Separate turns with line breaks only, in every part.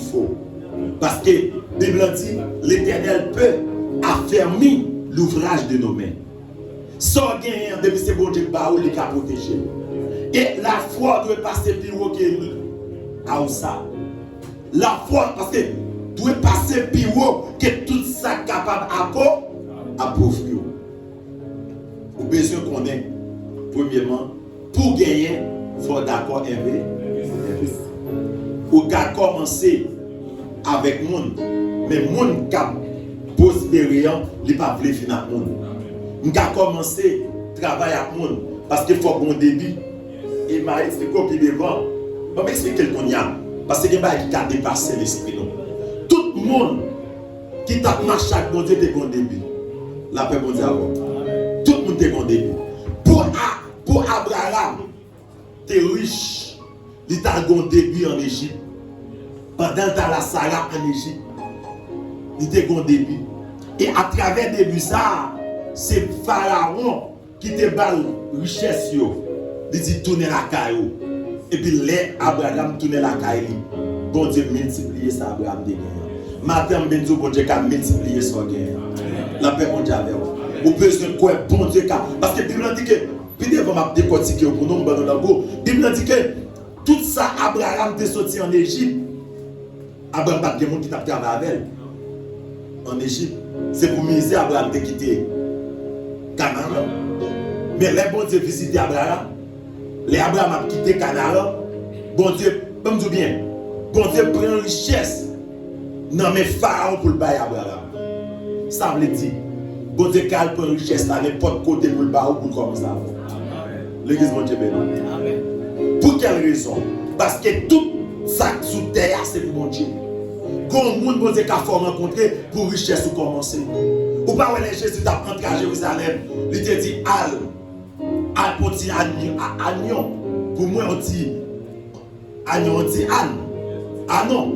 faut. Parce que la Bible dit, l'Éternel peut affermir l'ouvrage de nos mains. Sans gagner, depuis c'est bon Dieu, il a protégé. Et la foi doit passer plus haut que à ça. La foi, parce que doit passer plus haut que tout ça capable à profiter. Vous besoin qu'on ait, premièrement, pour gagner, il faut d'accord investir. Ou qu'à commencer avec le monde, mais le monde qui a prospéré, il n'est pas voulu finir avec le monde. On a commencé à travailler avec le monde parce qu'il faut qu'on débit. Et m'a expliqué au pied devant. Je vais m'expliquer le qu'on y a. Parce que c'est un qui a dépassé l'esprit. Tout le monde qui t'a marché avec mon Dieu est qu'on débit. La paix bon Dieu avant. Tout le monde est qu'on débit. Pour Abraham, tu es riche. Il t'a un début en Égypte. Pendant la Sarah en Égypte. Il t'a un début. Et à travers le début ça, c'est Pharaon qui te balle richesse. Il dit tourner la caillou. Et puis les Abraham tourner la caillou. Bon Dieu multiplier ça Abraham de gain. Matin benzo bon Dieu a multiplié son gain. La paix bon Dieu avec vous. Vous besoin quoi bon Dieu parce que Bible dit que puis devant m'a décortiquer pour nous dans la go. Bible dit que tout ça Abraham est sorti en Égypte. Abraham pas de monde qui t'a travaillé avec en Égypte. C'est pour miser Abraham de quitter Canaan. Mais les bon Dieu visiter Abraham. Les Abraham a quitté Canaan. Bon Dieu, comme je dis bien, bon Dieu prend richesse. Non mais Pharaon pour le bail Abraham. Ça veut dire, bon Dieu calme prend richesse là, n'importe côté pour le bail ou pour commencer à l'église bon Dieu béni. Pour quelle raison? Parce que tout ça sous terre c'est pour mon Dieu. Quand le monde bon Dieu qu'a rencontré pour richesse ou commencer. Ou pas ouais Jésus t'a rentré à Jérusalem, il te dit al pour ti agnon pour moi on dit agnon on dit âne ah non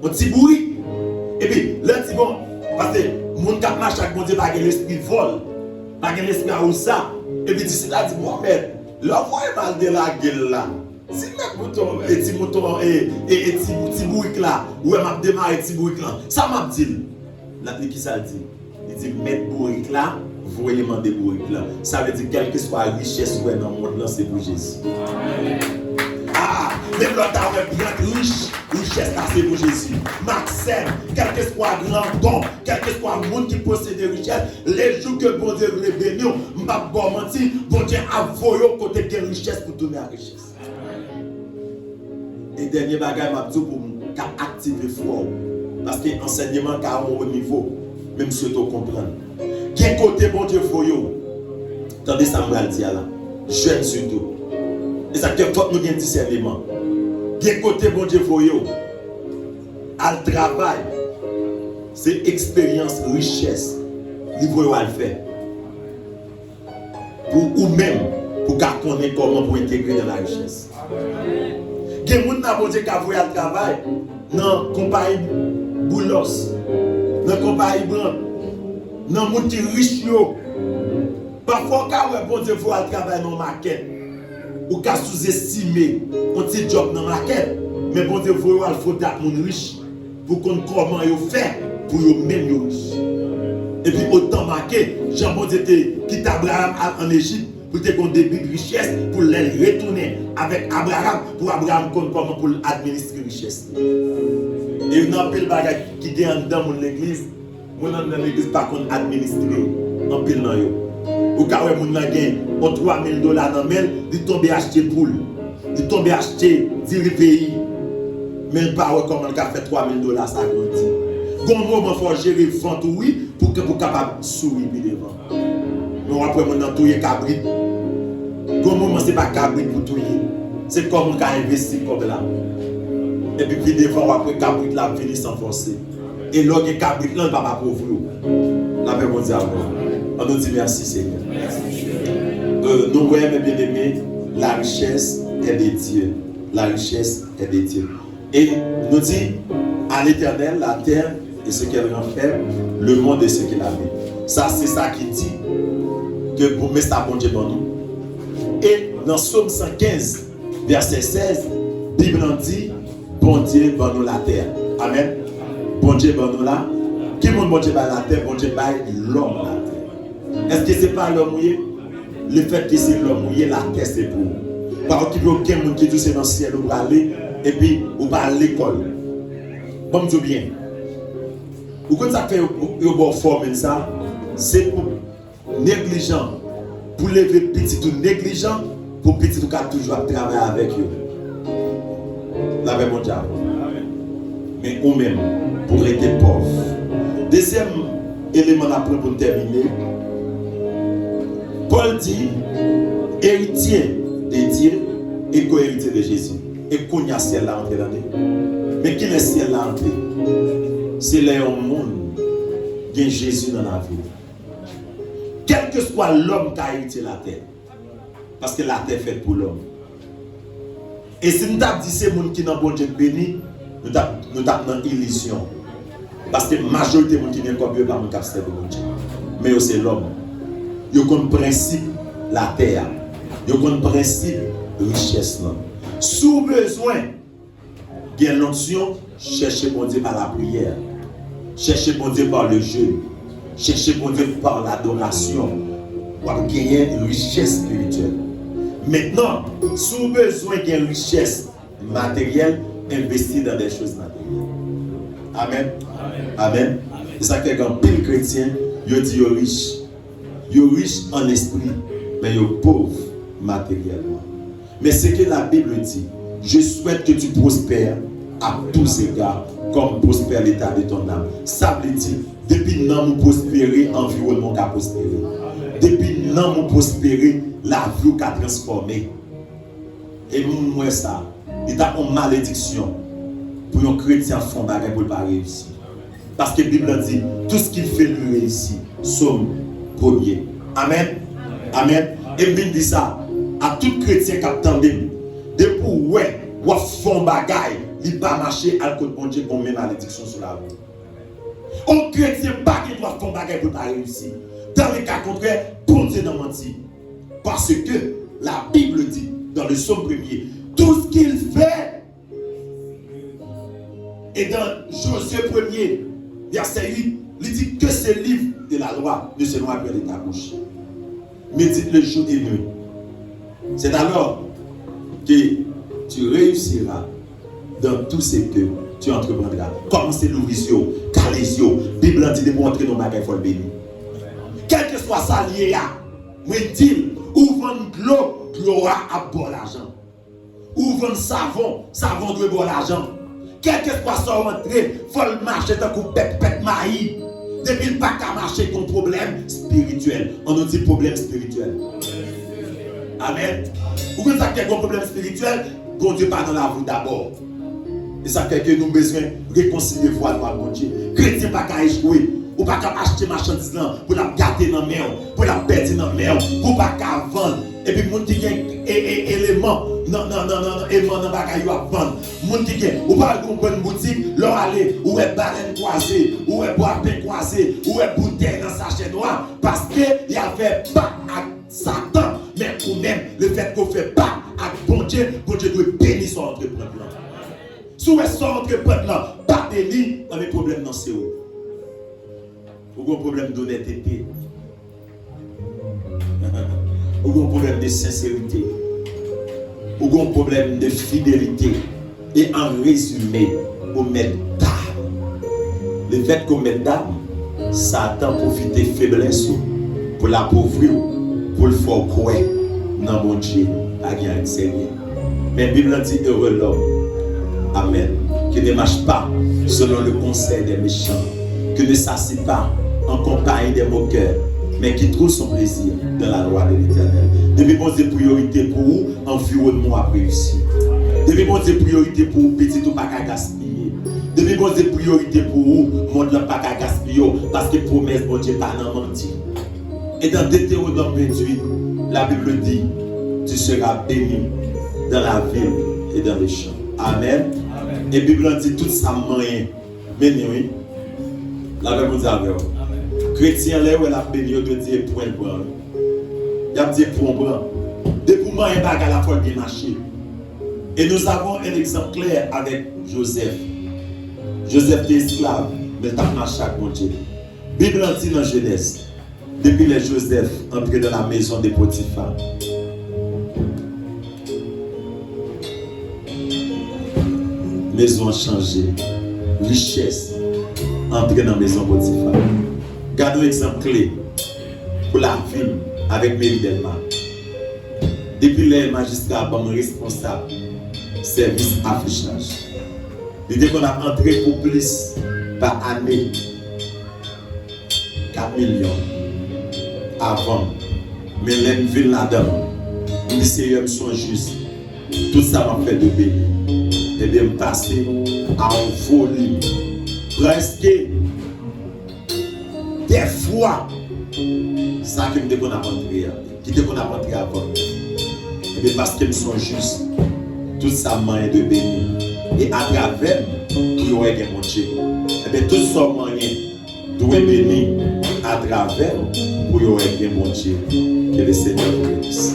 on dit bourri et puis là dit bon parce que mon cap marche avec bon Dieu pas l'esprit vol pas l'esprit à ça et puis c'est là dit Mohamed là voyez mal de la gueule là si mettre mouton et petit mouton et petit bourrique là ou m'a démarrer petit bourrique là ça m'a dit là qui ça dit il dit mettre bourrique là vous voyez demander bourrique là. Ça veut dire quelle que soit la richesse ou dans le monde là, c'est pour Jésus. Ah, même l'autre a bien riche, richesse là c'est pour Jésus. Maxime, quel que soit grand don, quel que soit le monde qui possède des richesses, les jours que bon Dieu veut bénir, je ne vais pas mentir, bon Dieu a voyé côté de richesse pour donner la richesse. Et dernier bagage m'a dit pour activer fort. Parce que l'enseignement est à un haut niveau, même si tu comprends. Quel côté bon Dieu faut yo? Attendez ça me dire là. Jeune surtout. Et ça que faut nous bien discernement. Quel côté bon Dieu faut yo? Al travail. C'est expérience, richesse. Il faut le faire. Pour ou même pour connaître comment pour intégrer dans la richesse. Quel monde n'a bon Dieu qui a voulu al travail dans compagnie Boulos, dans compagnie Blanc. Non, mon petit riche yo. Parfois, quand on bon Dieu faut travailler dans la maquette, ou qu'à sous-estimer un petit job dans la maquette, mais bon Dieu faut être mon riche pour qu'on comment il fait pour yo même yo riche. Et puis autant marqué, Jean bon Dieu quitte Abraham en Égypte pour te qu'on début de richesse pour les retourner avec Abraham pour Abraham comment pour administrer richesse. Et une pile bagage qui gagne dans l'église. Mon dans l'église par contre administré en pile dans yo. Ou quand mon nan gagne on $3,000 dans mail, il tombe acheter poule. Il tombe acheter 10 pays. Mais pas comment il a fait $3,000 ça grandit. Gon moment faut gérer vente oui pour capable sourire devant. Mais après mon nan touyer cabrit. Gon moment c'est pas cabrit pour touyer. C'est comme on a investi comme là. Et puis devant après cabrit là venir s'enfoncer. Et l'autre qui cabrit là, il va pas pauvre. La paix bon Dieu à vous. On nous dit merci Seigneur. Nous voyons mes bien-aimés, la richesse est de Dieu. La richesse est de Dieu. Et nous dit à l'Éternel, la terre et ce qu'elle renferme, le monde et ce qu'il a fait. Ça, c'est ça qui dit que pour mettre ça bon Dieu dans nous. Et dans Psaume 115, verset 16, la Bible dit bon Dieu va nous la terre. Amen. Bon Dieu va nous la. Qui est bon Dieu va la terre? Bon Dieu va l'homme la terre. Est-ce que ce n'est pas l'homme mouillé? Le fait que c'est l'homme mouillé, la terre c'est pour vous. Par contre, il y a aucun monde qui dit c'est dans le ciel où vous allez et puis vous va à l'école. Bon, je dis bien. Vous quand ça fait une forme ça, c'est pour négligent. Pour lever petit ou négligent, pour petit ou cas toujours travailler avec eux. La même mon diable. Mais ou même pour être pauvre. Deuxième élément d'apprendre pour terminer. Paul dit héritier de Dieu et co-héritier de Jésus. Et qu'on y a ciel là entré dans nous. Mais qui est ciel là entré? C'est le monde qui a Jésus dans la vie. Quel que soit l'homme qui a hérité la terre. Parce que la terre est faite pour l'homme. Et si nous avons dit c'est le monde qui est dans bon Dieu béni, nous avons dans illusion. Parce que la majorité des gens qui viennent comme Dieu, pas mon capacité de bon Dieu. Mais c'est l'homme. Il y a un principe la terre. Il y a un principe richesse. Sous besoin, il y a l'onction, cherchez bon Dieu par la prière. Cherchez bon Dieu par le jeûne. Cherchez bon Dieu par l'adoration. Pour gagner une richesse spirituelle. Maintenant, sous besoin d'une richesse matérielle, investir dans des choses matérielles. Amen. Amen. C'est ça que quand pile chrétien, il dit riche. Il est riche en esprit, mais il est pauvre matériellement. Mais ce que la Bible dit, je souhaite que tu prospères à tous égards, comme prospère l'état de ton âme. Ça veut dire, depuis que nous prospérer, l'environnement a prospéré. Depuis que nous prospérer, la vie a transformé. Et moi, ça, il y a une malédiction pour un chrétien fondamental pour ne pas réussir. Parce que la Bible dit, tout ce qu'il fait lui réussir, somme premier. Amen. Amen. Et je dis ça à tout chrétien qui attend depuis ouais, ou font bagaille, il va marcher à côté de bon Dieu pour mettre malédiction sur la vie. Un chrétien pas qui doit faire bagaille pour pas réussir. Dans le cas contraire, bon Dieu n'a menti. Parce que la Bible dit dans le psaume 1er, tout ce qu'il fait. Et dans Josué 1er, verset 8, il dit que ce livre de la loi ne se noie pas de ta bouche. Médite le jour et nuit. C'est alors que tu réussiras dans tout ce que tu entreprendras. Commencez l'ouvisio, calésio, Bible dit de montrer nos bagages, il faut le bénir. Quel que soit ça lié à, moi dis, ou vendre de l'eau, l'eau a bon l'argent. Ou vendre savon, savon doit bon l'argent. Quel que soit ça rentrer, il faut le marcher tant qu'on pète maïs. Depuis le pas qu'à marcher ton problème spirituel. On nous dit problème spirituel. Amen. Ou quand ça qu'il y a un problème spirituel, bon Dieu pas dans la vie d'abord. Et ça fait que nous avons besoin de réconcilier foi avec bon Dieu. Chrétien pas qu'à échouer. Ou pas qu'à acheter marchandise pour la garder dans la main, pour la perdre dans la main, pour pas qu'à vendre. Et puis, moun qui a élément, non, élément dans bagaille à vendre. Moun qui a, ou pas une bonne boutique, leur aller, ou est baleine croisée, ou est bois pain croisé, ou est bouteille dans sachet noir, parce qu'il y avait pas à Satan, mais ou même le fait qu'on fait pas à bon Dieu doit bénir son entrepreneur. Si vous êtes son entrepreneur, pas béni, on a des problèmes dans ce où. Ou un problème d'honnêteté. Ou un problème de sincérité. Ou un problème de fidélité. Et en résumé, vous mettez d'âme. Le fait qu'on mette d'âme, Satan profite de faiblesse pour l'appauvrir, pour le faire croire dans mon Dieu, à rien Seigneur. Mais la Bible dit heureux l'homme. Amen. Qui ne marche pas selon le conseil des méchants. Qui ne s'assied pas en compagnie des moqueurs, mais qui trouve son plaisir dans la loi de l'Éternel. Depuis bon Dieu priorité pour vous, environnement à réussir. Depuis bon Dieu priorité pour vous, petit ou pas qu'à gaspiller. Depuis bon Dieu priorité pour vous, monde n'a pas qu'à gaspiller, parce que promesse bon Dieu pas dans menti. Et dans Deutéronome 28, la Bible dit, tu seras béni dans la ville et dans les champs. Amen. Et la Bible dit tout ça moyen. Mais oui, la Bible dit avec vous. Chrétien, là où elle a béni, il doit dire point le bras. Il a dit point le bras. Depuis moi, il n'y a pas la fois bien marché. Et nous avons un exemple clair avec Joseph. Joseph était esclave, mais il a marché avec mon Dieu. Bible dit dans Genèse, depuis les Joseph entré dans la maison de Potiphar, maison a changé, richesse, entrer dans la maison Potiphar. Gardons un exemple clé pour la vie avec Mélie Delma. Depuis les magistrats sont responsables service affichage. L'idée qu'on a entré pour plus par année 4 millions avant. Mais les villes là-dedans, les sérieux sont justes. Tout ça m'a fait de béni. Et bien me passer à un volume presque des fois ça que me qu'on a entré qui te qu'on a entré avant. Et bien parce qu'ils sont justes, tout ça m'a de béni. Et à travers il y aurait des montiers. Et bien tout ça moyen doit bénir à travers pour y aurait des montiers. Que le Seigneur vous bénisse.